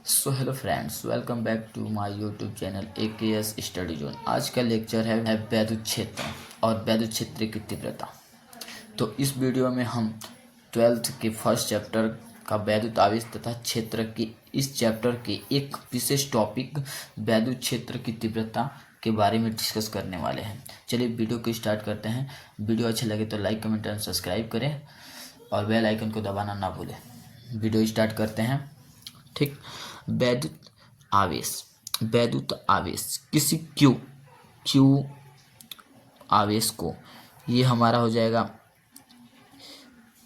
So hello friends, welcome back to my YouTube channel AKS study zone. आज का lecture है वैद्युत क्षेत्र और वैद्युत क्षेत्र की तीव्रता। तो इस वीडियो में हम 12th के फर्स्ट चैप्टर का वैद्युत आवेश तथा क्षेत्र की इस चैप्टर के एक विशेष टॉपिक वैद्युत क्षेत्र की तीव्रता के बारे में डिस्कस करने वाले हैं। चलिए वीडियो को स्टार्ट करते हैं। वीडियो अच्छा लगे तो लाइक, कमेंट एंड सब्सक्राइब करें और बेल आइकन को दबाना ना भूलें। वीडियो स्टार्ट करते हैं। ठीक, वैद्युत आवेश किसी क्यू आवेश को, ये हमारा हो जाएगा,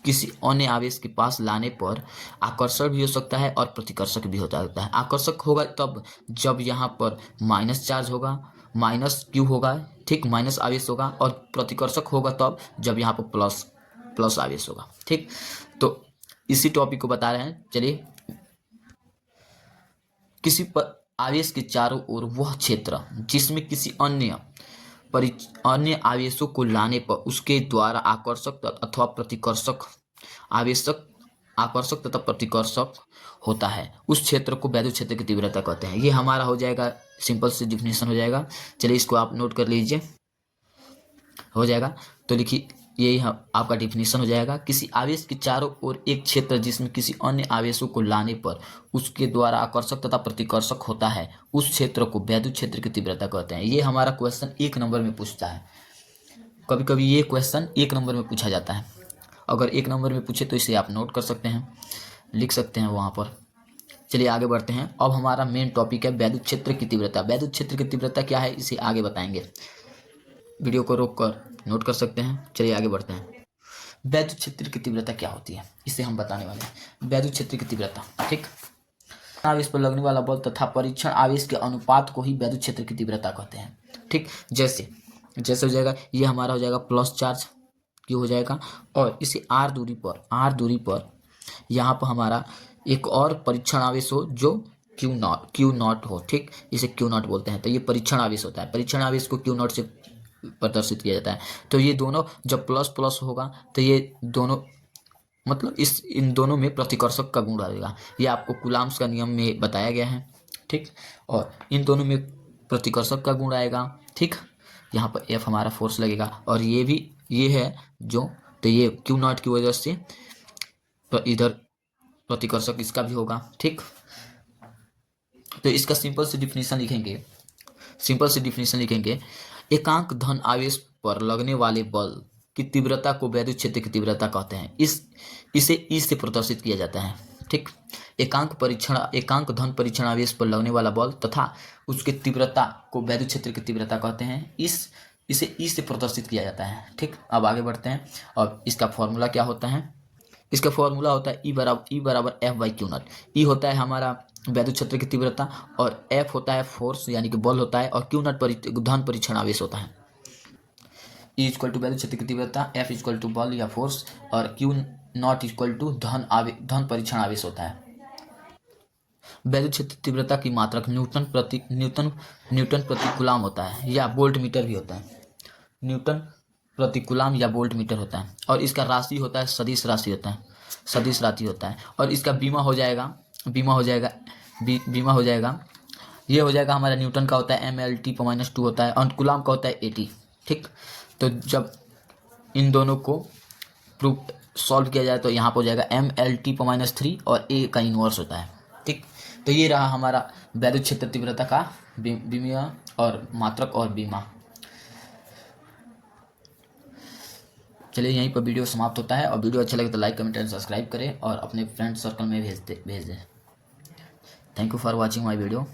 किसी अन्य आवेश के पास लाने पर आकर्षक भी हो सकता है और प्रतिकर्षक भी होता है। आकर्षक होगा तब जब यहाँ पर माइनस चार्ज होगा, माइनस क्यू होगा, ठीक, माइनस आवेश होगा, और प्रतिकर्षक होगा तब जब यहाँ पर प्लस आवेश होगा। ठीक, तो इसी टॉपिक को बता रहे हैं। चलिए, किसी पर आवेश के चारों ओर वह क्षेत्र जिसमें किसी अन्य आवेशों को लाने पर उसके द्वारा आकर्षक तथा प्रतिकर्षक होता है, उस क्षेत्र को वैद्युत क्षेत्र की तीव्रता कहते हैं। ये हमारा हो जाएगा, सिंपल से डिफिनेशन हो जाएगा। चलिए इसको आप नोट कर लीजिए, हो जाएगा। तो लिखिए, यही आपका डिफिनेशन हो जाएगा। किसी आवेश के चारों ओर एक क्षेत्र जिसमें किसी अन्य आवेशों को लाने पर उसके द्वारा आकर्षक तथा प्रतिकर्षक होता है, उस क्षेत्र को वैद्युत क्षेत्र की तीव्रता कहते हैं। ये हमारा क्वेश्चन 1 नंबर में पूछता है। कभी कभी ये क्वेश्चन 1 नंबर में पूछा जाता है। अगर 1 नंबर में पूछे तो इसे आप नोट कर सकते हैं, लिख सकते हैं वहाँ पर। चलिए आगे बढ़ते हैं। अब हमारा मेन टॉपिक है वैद्युत क्षेत्र की तीव्रता। वैद्युत क्षेत्र की तीव्रता क्या है, इसे आगे बताएंगे। वीडियो को रोक कर नोट कर सकते हैं। चलिए आगे बढ़ते हैं। वैद्युत क्षेत्र की तीव्रता क्या होती है, इसे हम बताने वाले हैं। वैद्युत क्षेत्र की तीव्रता, ठीक, आवेश पर लगने वाला बल तथा परीक्षण आवेश के अनुपात को ही वैद्युत क्षेत्र की तीव्रता कहते हैं। ठीक, जैसे हो जाएगा, ये हमारा हो जाएगा प्लस चार्ज क्यों हो जाएगा, और इसे आर दूरी पर यहाँ पर हमारा एक और परीक्षण आवेश हो जो क्यू नॉट हो। ठीक, इसे क्यू नॉट बोलते हैं। तो ये परीक्षण आवेश होता है। परीक्षण आवेश को क्यू नॉट से प्रदर्शित किया जाता है। तो ये दोनों जब प्लस प्लस होगा तो ये दोनों, मतलब इन दोनों में प्रतिकर्षक का गुण आएगा। ये आपको कूलाम्स का नियम में बताया गया है। ठीक, और इन दोनों में प्रतिकर्षक का गुण आएगा। ठीक, यहाँ पर F हमारा फोर्स लगेगा, और ये है जो, तो ये क्यू नॉट की वजह से तो इधर प्रतिकर्षक इसका भी होगा। ठीक, तो इसका सिंपल से डिफिनेशन लिखेंगे। एकांक धन आवेश पर लगने वाले बल की तीव्रता को वैद्युत क्षेत्र की तीव्रता कहते हैं। इसे ई से प्रदर्शित किया जाता है। ठीक, एकांक धन परीक्षण आवेश पर लगने वाला बल तथा उसकी तीव्रता को वैद्युत क्षेत्र की तीव्रता कहते हैं। इसे ई से प्रदर्शित किया जाता है। ठीक, अब आगे बढ़ते हैं। और इसका फॉर्मूला क्या होता है, इसका फॉर्मूला होता है ई बराबर एफ बाई क्यू नॉट। ई होता है हमारा वैद्युत क्षेत्र की तीव्रता, और एफ होता है फोर्स यानी कि बल होता है, और क्यू नॉट धन परीक्षण आवेश होता है। ई इक्वल टू वैद्युत क्षेत्र की तीव्रता, एफ इक्वल टू बल या फोर्स, और क्यू नॉट इक्वल टू धन परीक्षण आवेश होता है। वैद्युत क्षेत्र तीव्रता की मात्रक न्यूटन प्रति कूलाम होता है, या वोल्ट मीटर भी होता है। न्यूटन प्रति कूलाम या वोल्ट मीटर होता है, और इसका राशि होता है सदिश राशि होता है। और इसका बीमा हो जाएगा, ये हो जाएगा हमारा न्यूटन का होता है MLT/2 होता है, और कूलाम का होता है 80। ठीक, तो जब इन दोनों को प्रूफ सॉल्व किया जाए तो यहाँ पर हो जाएगा MLT/3 और A का इनवर्स होता है। ठीक, तो ये रहा हमारा वैद्युत क्षेत्र तीव्रता का बीमा और मात्रक और बीमा। चलिए यहीं पर वीडियो समाप्त होता है, और वीडियो अच्छा लगे तो लाइक, कमेंट एंड सब्सक्राइब करें और अपने फ्रेंड सर्कल में भेज दें। Thank you for watching my video.